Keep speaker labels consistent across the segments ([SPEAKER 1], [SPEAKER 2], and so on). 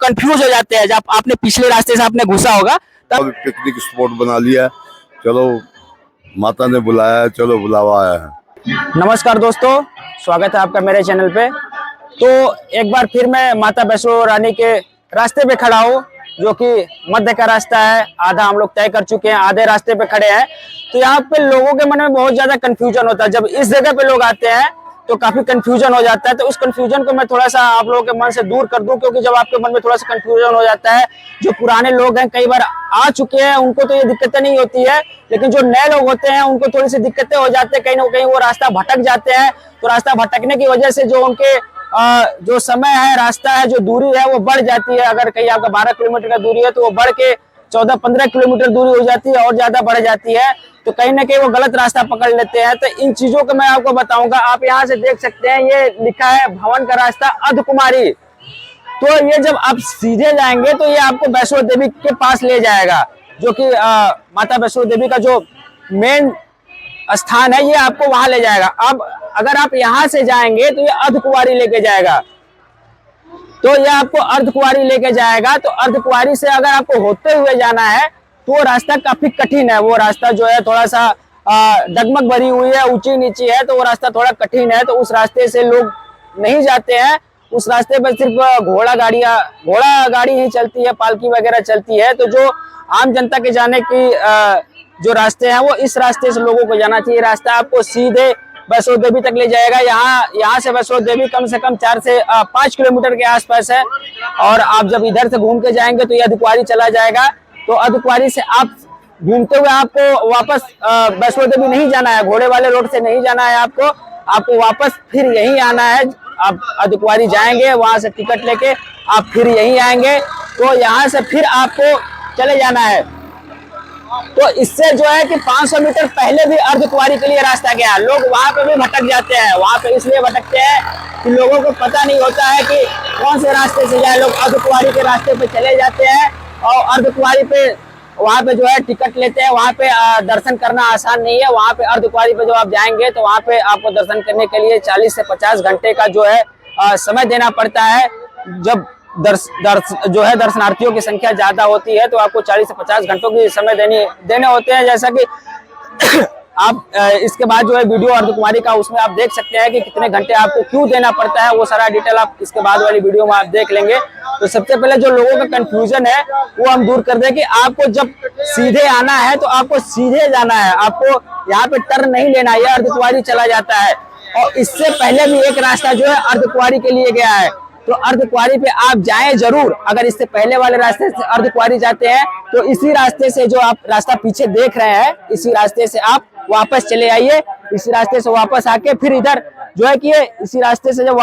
[SPEAKER 1] Confuse हो जाते हैं। जब आपने पिछले रास्ते से आपने घुसा होगा तब
[SPEAKER 2] पिकनिक स्पॉट बना लिया, चलो माता ने बुलाया, चलो बुलावा आया है।
[SPEAKER 1] नमस्कार दोस्तों, स्वागत है आपका मेरे चैनल पे। तो एक बार फिर मैं माता वैष्णो रानी के रास्ते पे खड़ा हूँ, जो कि मध्य का रास्ता है। आधा हम लोग तय कर चुके हैं, आधे रास्ते पे खड़े हैं। तो यहाँ पे लोगों के मन में बहुत ज्यादा कंफ्यूजन होता है। जब इस जगह पे लोग आते हैं तो काफी कंफ्यूजन हो जाता है। तो उस कंफ्यूजन को मैं थोड़ा सा आप लोगों के मन से दूर कर दूं, क्योंकि जब आपके मन में थोड़ा सा कंफ्यूजन हो जाता है, जो पुराने लोग हैं कई बार आ चुके हैं उनको तो ये दिक्कतें नहीं होती है, लेकिन जो नए लोग होते हैं उनको थोड़ी सी दिक्कतें हो जाती है। कहीं ना कहीं वो रास्ता भटक जाते हैं। तो रास्ता भटकने की वजह से जो उनके जो समय है, रास्ता है, जो दूरी है वो बढ़ जाती है। अगर कहीं आपका 12 किलोमीटर का दूरी है तो वो बढ़ के 14-15 किलोमीटर दूरी हो जाती है और ज्यादा बढ़ जाती है। तो कहीं ना कहीं वो गलत रास्ता पकड़ लेते हैं। तो इन चीजों को मैं आपको बताऊंगा। आप यहाँ से देख सकते हैं, ये लिखा है भवन का रास्ता अर्धकुमारी। तो ये जब आप सीधे जाएंगे तो ये आपको वैष्णो देवी के पास ले जाएगा, जो कि माता वैष्णो देवी का जो मेन स्थान है, ये आपको वहां ले जाएगा। अब अगर आप यहाँ से जाएंगे तो ये अर्धकुमारी लेके जाएगा। तो ये आपको अर्धकुमारी लेके जाएगा। तो अर्धकुमारी से अगर आपको होते हुए जाना है तो वो रास्ता काफी कठिन है। वो रास्ता जो है थोड़ा सा डगमग भरी हुई है, ऊंची नीची है, तो वो रास्ता थोड़ा कठिन है। तो उस रास्ते से लोग नहीं जाते हैं। उस रास्ते पर सिर्फ घोड़ा गाड़ी ही चलती है, पालकी वगैरह चलती है। तो जो आम जनता के जाने की जो रास्ते हैं वो इस रास्ते से लोगों को जाना चाहिए। रास्ता आपको सीधे वैष्णो देवी तक ले जाएगा। यहाँ से वैष्णो देवी कम से कम 4 से 5 किलोमीटर के आसपास है। और आप जब इधर से घूम के जाएंगे तो ये अर्धकुमारी चला जाएगा। तो अर्धकुमारी से आप घूमते हुए आपको वापस वैष्णो देवी नहीं जाना है, घोड़े वाले रोड से नहीं जाना है। आपको वापस फिर यहीं आना है। आप अर्धकुमारी जाएंगे, वहां से टिकट लेके आप फिर यहीं आएंगे। तो यहाँ से फिर आपको चले जाना है। तो इससे जो है कि 500 मीटर पहले भी अर्धकुमारी के लिए रास्ता गया। लोग वहां पे भी भटक जाते हैं। वहां पे इसलिए भटकते हैं कि लोगों को पता नहीं होता है कि कौन से रास्ते से जाए। लोग अर्धकुमारी के रास्ते पे चले जाते हैं और अर्धकुमारी पे वहां पे जो है टिकट लेते हैं। वहां पे दर्शन करना आसान नहीं है। वहां पे अर्धकुमारी पे जब आप जाएंगे तो वहां पे आपको दर्शन करने के लिए 40 से 50 घंटे का जो है समय देना पड़ता है। जब जो है दर्शनार्थियों की संख्या ज्यादा होती है तो आपको 40 से 50 घंटों की समय देने होते हैं। जैसा कि आप इसके बाद जो है वीडियो अर्धकुमारी का, उसमें आप देख सकते हैं कि कितने घंटे आपको क्यों देना पड़ता है। वो सारा डिटेल आप इसके बाद वाली वीडियो में आप देख लेंगे। तो सबसे पहले जो लोगों का कंफ्यूजन है वो हम दूर कर दें कि आपको जब सीधे आना है तो आपको सीधे जाना है। आपको यहाँ पे टर्न नहीं लेना है, यह अर्धकुमारी चला जाता है। और इससे पहले भी एक रास्ता जो है अर्धकुमारी के लिए गया है। तो अर्धकुमारी पे आप जाएं जरूर। अगर इससे पहले वाले रास्ते से अर्धकुमारी जाते हैं तो इसी रास्ते से, जो आप रास्ता पीछे देख रहे हैं, इसी रास्ते से आप वापस चले आइए। इसी रास्ते से वापस आके फिर इधर जो है कि इसी रास्ते से जब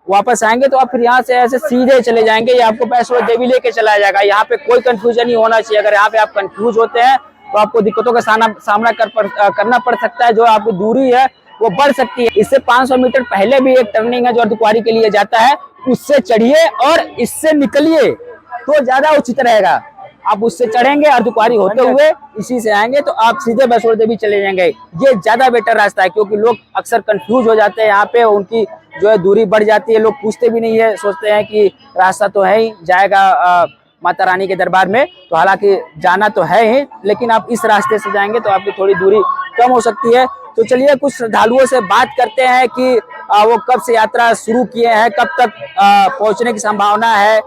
[SPEAKER 1] वापस आएंगे तो आप फिर यहाँ से ऐसे सीधे चले जाएंगे। ये आपको वैष्णो देवी लेके चलाया जाएगा। यहाँ पे कोई कंफ्यूजन नहीं होना चाहिए। अगर यहाँ पे आप कंफ्यूज होते हैं तो आपको दिक्कतों का सामना करना पड़ सकता है। जो आपकी दूरी है वो बढ़ सकती है। इससे 500 मीटर पहले भी एक टर्निंग है जो अर्धकुमारी के लिए जाता है, उससे चढ़िए और इससे निकलिए तो ज्यादा उचित रहेगा। आप उससे चढ़ेंगे, अर्धकुमारी होते हुए इसी से आएंगे तो आप सीधे वैष्णो देवी चले जाएंगे। ये ज्यादा बेटर रास्ता है, क्योंकि लोग अक्सर कंफ्यूज हो जाते हैं। यहाँ पे उनकी जो है दूरी बढ़ जाती है। लोग पूछते भी नहीं है, सोचते हैं कि रास्ता तो है ही, जाएगा माता रानी के दरबार में। तो हालांकि जाना तो है ही, लेकिन आप इस रास्ते से जाएंगे तो आपकी थोड़ी दूरी कम हो सकती है। तो चलिए कुछ श्रद्धालुओं से बात करते हैं कि वो कब से यात्रा शुरू किए हैं, कब तक पहुंचने की संभावना है,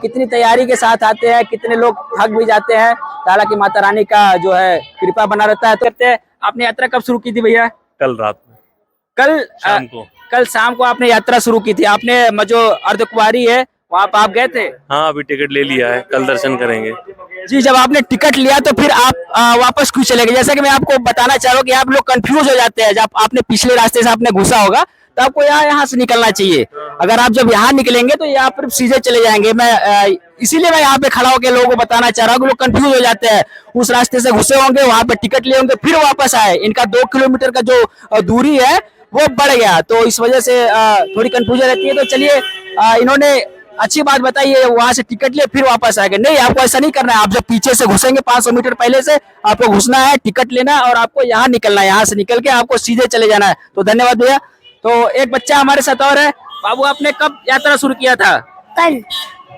[SPEAKER 1] कितनी तैयारी के साथ आते हैं, कितने लोग थक भी जाते हैं। हालांकि माता रानी का जो है कृपा बना रहता है। तो आपने यात्रा कब शुरू की थी भैया?
[SPEAKER 3] कल रात में,
[SPEAKER 1] कल शाम को आपने यात्रा शुरू की थी। आपने जो अर्धकुमारी है वहाँ पे आप गए थे?
[SPEAKER 3] हाँ, अभी टिकट ले लिया है, कल दर्शन करेंगे।
[SPEAKER 1] जी, जब आपने टिकट लिया तो फिर आप वापस क्यों चले गए? जैसा कि मैं आपको बताना चाह रहा हूँ कि आप लोग कंफ्यूज हो जाते हैं। जब आपने पिछले रास्ते से आपने घुसा होगा तो आपको यहाँ से निकलना चाहिए। अगर आप जब यहाँ निकलेंगे तो यहाँ पर सीधे चले जाएंगे। इसीलिए मैं यहाँ पे खड़ा होकर लोगों को बताना चाह रहा हूँ कि लोग कंफ्यूज हो जाते हैं। उस रास्ते से घुसे होंगे, वहां पे टिकट लिए होंगे, फिर वापस आए। इनका 2 किलोमीटर का जो दूरी है वो बढ़ गया, तो इस वजह से थोड़ी कंफ्यूजन रहती है। तो चलिए, इन्होंने अच्छी बात बताई है, वहां से टिकट लिए फिर वापस आएंगे। नहीं, आपको ऐसा नहीं करना है। आप जब पीछे से घुसेंगे 500 मीटर पहले से आपको घुसना है, टिकट लेना है और आपको यहाँ निकलना है। यहाँ से निकल के आपको सीधे चले जाना है। तो धन्यवाद भैया। तो एक बच्चा हमारे साथ और है। बाबू, आपने कब यात्रा शुरू किया था?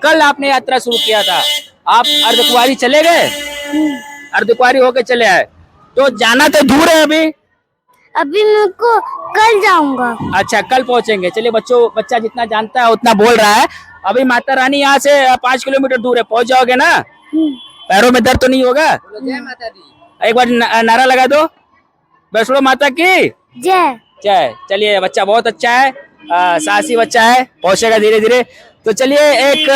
[SPEAKER 1] कल आपने यात्रा शुरू किया था, आप अर्धकुंवारी चले गए, अर्धकुंवारी होके चले आए, तो जाना तो दूर है अभी।
[SPEAKER 4] अभी मेरे को कल जाऊंगा।
[SPEAKER 1] अच्छा, कल पहुंचेंगे। चलिए, बच्चा जितना जानता है उतना बोल रहा है। अभी माता रानी यहाँ से 5 किलोमीटर दूर है, पहुंच जाओगे ना? पैरों में दर्द तो नहीं होगा? एक बार नारा लगा दो, वैष्णो माता की
[SPEAKER 4] जय।
[SPEAKER 1] जय। चलिए, बच्चा बहुत अच्छा है, साहसी बच्चा है, पहुंचेगा धीरे धीरे। तो चलिए, एक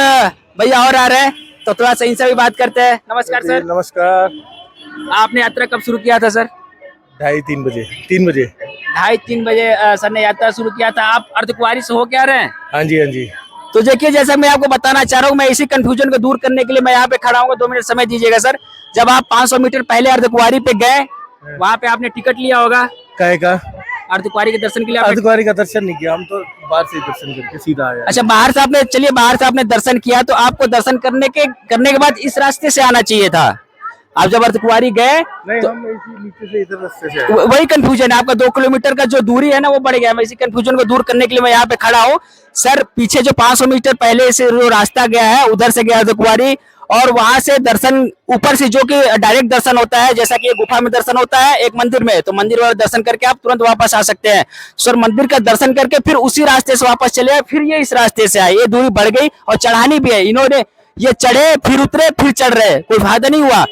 [SPEAKER 1] भैया और आ रहे हैं, तो थोड़ा सा इनसे भी बात करते हैं। नमस्कार सर।
[SPEAKER 5] नमस्कार।
[SPEAKER 1] आपने यात्रा कब शुरू किया था सर?
[SPEAKER 5] 2:30-3 बजे 3 बजे।
[SPEAKER 1] 2:30-3 बजे सर ने यात्रा शुरू किया था। आप अर्धकुंवारी से हो क्या रहे हैं?
[SPEAKER 5] हाँ जी, हाँ जी।
[SPEAKER 1] तो देखिए, जैसा मैं आपको बताना चाह रहा हूँ, मैं इसी कंफ्यूजन को दूर करने के लिए मैं यहाँ पे खड़ा हूँ। 2 मिनट समय दीजिएगा सर। जब आप 500 मीटर पहले अर्धकुंवारी पे गए, वहाँ पे आपने टिकट लिया होगा
[SPEAKER 5] काहे का?
[SPEAKER 1] अर्धकुंवारी के दर्शन के लिए आपने?
[SPEAKER 5] अर्धकुंवारी का दर्शन नहीं किया, हम तो बाहर से ही दर्शन करके सीधा आए।
[SPEAKER 1] अच्छा, बाहर से आपने, चलिए बाहर से आपने दर्शन किया, तो आपको दर्शन करने के बाद इस रास्ते से आना चाहिए था। आप जब अर्धकुंवारी गए
[SPEAKER 5] नहीं,
[SPEAKER 1] तो
[SPEAKER 5] हम इसी नीचे से इधर रास्ते से आए।
[SPEAKER 1] वही कंफ्यूजन है आपका। 2 किलोमीटर का जो दूरी है ना, वो बढ़ गया। मैं इसी कंफ्यूजन को दूर करने के लिए मैं यहाँ पे खड़ा हूँ सर। पीछे जो 500 मीटर पहले से जो रास्ता गया है, उधर से गया अर्धकुंवारी, और वहां से दर्शन ऊपर से जो कि डायरेक्ट दर्शन होता है, जैसा कि एक गुफा में दर्शन होता है एक मंदिर में, तो मंदिर वाला दर्शन करके आप तुरंत वापस आ सकते हैं सर। मंदिर का दर्शन करके फिर उसी रास्ते से वापस चले आए, फिर ये इस रास्ते से आए। ये दूरी बढ़ गई और चढ़ानी भी है। इन्होंने ये चढ़े, फिर उतरे, फिर चढ़ रहे, कोई फायदा नहीं हुआ।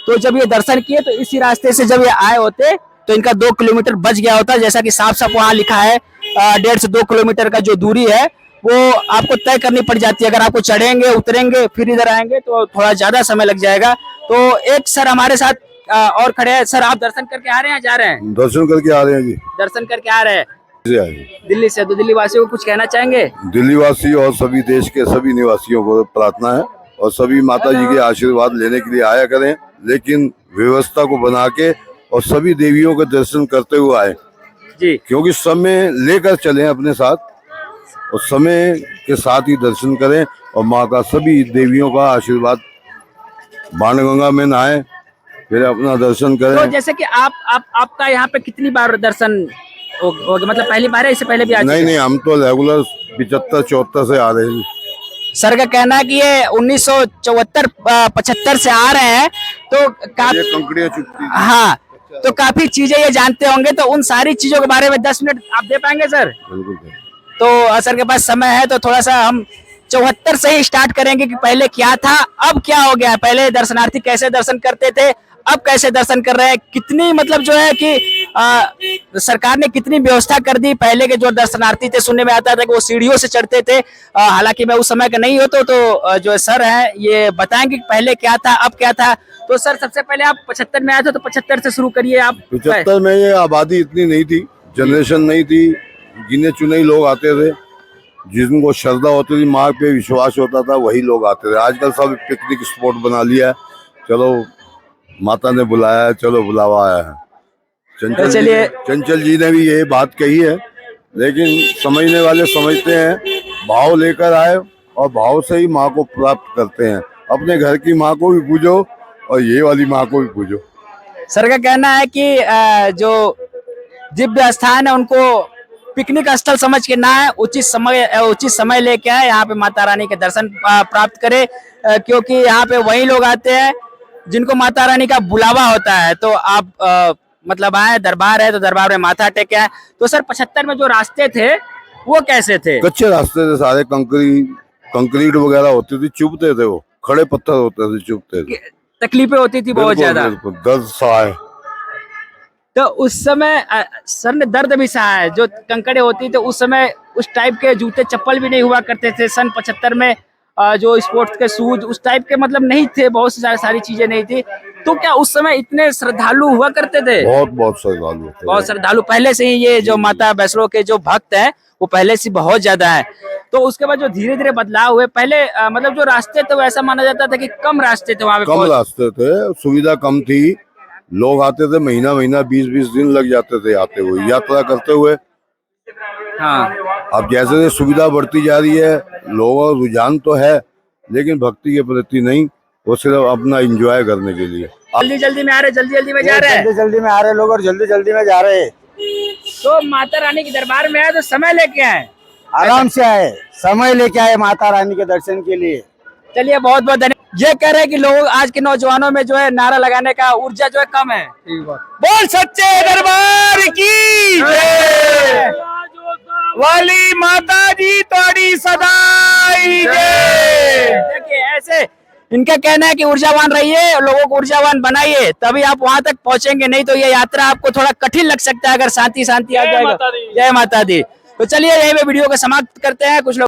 [SPEAKER 1] तो जब ये दर्शन किए, तो इसी रास्ते से जब ये आए होते, तो इनका 2 किलोमीटर बच गया होता, जैसा कि साफ साफ वहां लिखा है। 1.5 से 2 किलोमीटर का जो दूरी है, वो आपको तय करनी पड़ जाती है। अगर आपको चढ़ेंगे, उतरेंगे, फिर इधर आएंगे, तो थोड़ा ज्यादा समय लग जाएगा। तो एक सर हमारे साथ और खड़े हैं। सर, आप दर्शन करके आ रहे हैं, जा रहे हैं?
[SPEAKER 2] दर्शन करके आ रहे हैं जी।
[SPEAKER 1] दर्शन करके आ रहे हैं
[SPEAKER 2] से आए।
[SPEAKER 1] दिल्ली से। तो दिल्ली वासियों को कुछ कहना चाहेंगे?
[SPEAKER 2] दिल्ली वासी और सभी देश के सभी निवासियों को प्रार्थना है, और सभी माता जी के आशीर्वाद लेने के लिए आया करें, लेकिन व्यवस्था को बना के और सभी देवियों के दर्शन करते हुए आए
[SPEAKER 1] जी।
[SPEAKER 2] क्योंकि समय लेकर चलें अपने साथ, और समय के साथ ही दर्शन करें, और माता सभी देवियों का आशीर्वाद, बाणगंगा में नहाएं, फिर अपना दर्शन
[SPEAKER 1] तो
[SPEAKER 2] करें।
[SPEAKER 1] जैसे कि आपका यहाँ पे कितनी बार दर्शन हो गया? मतलब पहली बार है, इससे पहले भी आ चुके हैं?
[SPEAKER 2] नहीं, हम तो रेगुलर 75-74 से आ रहे हैं।
[SPEAKER 1] सर का कहना है कि ये 1974-75 से आ रहे हैं, तो
[SPEAKER 2] ये कंकड़ियाँ चुपती हैं।
[SPEAKER 1] हाँ, तो काफी चीजें ये जानते होंगे, तो उन सारी चीजों के बारे में 10 मिनट आप दे पाएंगे सर?
[SPEAKER 2] बिल्कुल।
[SPEAKER 1] तो सर के पास समय है, तो थोड़ा सा हम 74 से ही स्टार्ट करेंगे कि पहले क्या था, अब क्या हो गया। पहले दर्शनार्थी कैसे दर्शन करते थे, अब कैसे दर्शन कर रहे हैं, कितनी मतलब जो है कि सरकार ने कितनी व्यवस्था कर दी। पहले के जो दर्शनार्थी थे, सुनने में आता था कि वो सीढ़ियों से चढ़ते थे। हालांकि मैं उस समय का नहीं होता, तो जो सर है ये बताएंगे कि पहले क्या था, अब क्या था। तो सर, सबसे पहले आप 75 में आए थे, तो 75 से शुरू करिए आप।
[SPEAKER 2] 75 में ये आबादी इतनी नहीं थी, जनरेशन नहीं थी, गिने चुने ही लोग आते थे, जिनको श्रद्धा होती थी, माँ पे विश्वास होता था, वही लोग आते थे। आजकल सब पिकनिक स्पॉट बना लिया है, चलो माता ने बुलाया है, चलो बुलावा आया है। चंचल जी ने भी ये बात कही है, लेकिन समझने वाले समझते हैं, भाव लेकर आए और भाव से ही माँ को प्राप्त करते हैं। अपने घर की माँ को भी पूजो और ये वाली माँ को भी पूजो।
[SPEAKER 1] सर का कहना है कि जो दिव्य स्थान है, उनको पिकनिक स्थल समझ के ना है, उचित समय लेके आए, यहाँ पे माता रानी के दर्शन प्राप्त करे, क्योंकि यहाँ पे वही लोग आते हैं जिनको माता रानी का बुलावा होता है। तो आप मतलब आए, दरबार है, तो दरबार में माथा टेके आए। तो सर, 75 में जो रास्ते थे वो कैसे थे?
[SPEAKER 2] कच्चे रास्ते थे सारे, कंक्रीट वगैरह होती थी, चुभते थे, वो खड़े पत्थर होते थे, चुभते थे,
[SPEAKER 1] तकलीफें होती थी बहुत ज्यादा।
[SPEAKER 2] दर्द सहाय।
[SPEAKER 1] तो उस समय सर ने दर्द भी सहा है। जो कंकड़े होती थे उस समय, उस टाइप के जूते चप्पल भी नहीं हुआ करते थे सन 75 में। जो स्पोर्ट्स के शूज उस टाइप के मतलब नहीं थे, बहुत सारी चीजें नहीं थी। तो क्या उस समय इतने श्रद्धालु हुआ करते थे?
[SPEAKER 2] बहुत श्रद्धालु थे।
[SPEAKER 1] बहुत श्रद्धालु पहले से ही, ये जो माता वैष्णो के जो भक्त हैं वो पहले से बहुत ज्यादा है। तो उसके बाद जो धीरे धीरे बदलाव हुए, पहले मतलब जो रास्ते थे वो ऐसा माना जाता था कि कम रास्ते थे वहाँ पे,
[SPEAKER 2] कम रास्ते थे, सुविधा कम थी, लोग आते थे, महीना 20-20 दिन लग जाते थे आते हुए, यात्रा करते हुए।
[SPEAKER 1] हाँ,
[SPEAKER 2] अब जैसे जैसे सुविधा बढ़ती जा रही है, लोगों का रुझान तो है, लेकिन भक्ति के प्रति नहीं, वो सिर्फ अपना एंजॉय करने के लिए।
[SPEAKER 1] जल्दी में आ रहे, जल्दी में जा रहे हैं।
[SPEAKER 5] जल्दी में आ रहे लोग और जल्दी में जा रहे हैं।
[SPEAKER 1] तो माता रानी के दरबार में आए तो समय लेके आए,
[SPEAKER 5] आराम से आए, समय लेके आए माता रानी के दर्शन के लिए।
[SPEAKER 1] चलिए बहुत बहुत धन्यवाद। ये कह रहे हैं कि लोग आज के नौजवानों में जो है नारा लगाने का ऊर्जा जो है कम है।
[SPEAKER 5] ठीक बात।
[SPEAKER 1] बोल सच्चे दरबार की जय। वाली माता जी तोड़ी सदाई जय। देखिए ऐसे इनका कहना है कि ऊर्जावान रहिए, लोगों को ऊर्जावान बनाइए, तभी आप वहां तक पहुंचेंगे, नहीं तो ये यात्रा आपको थोड़ा कठिन लग सकता है अगर शांति शांति आ जाएगा। जय माता दी। तो चलिए यही पे वीडियो को समाप्त करते हैं। कुछ लोग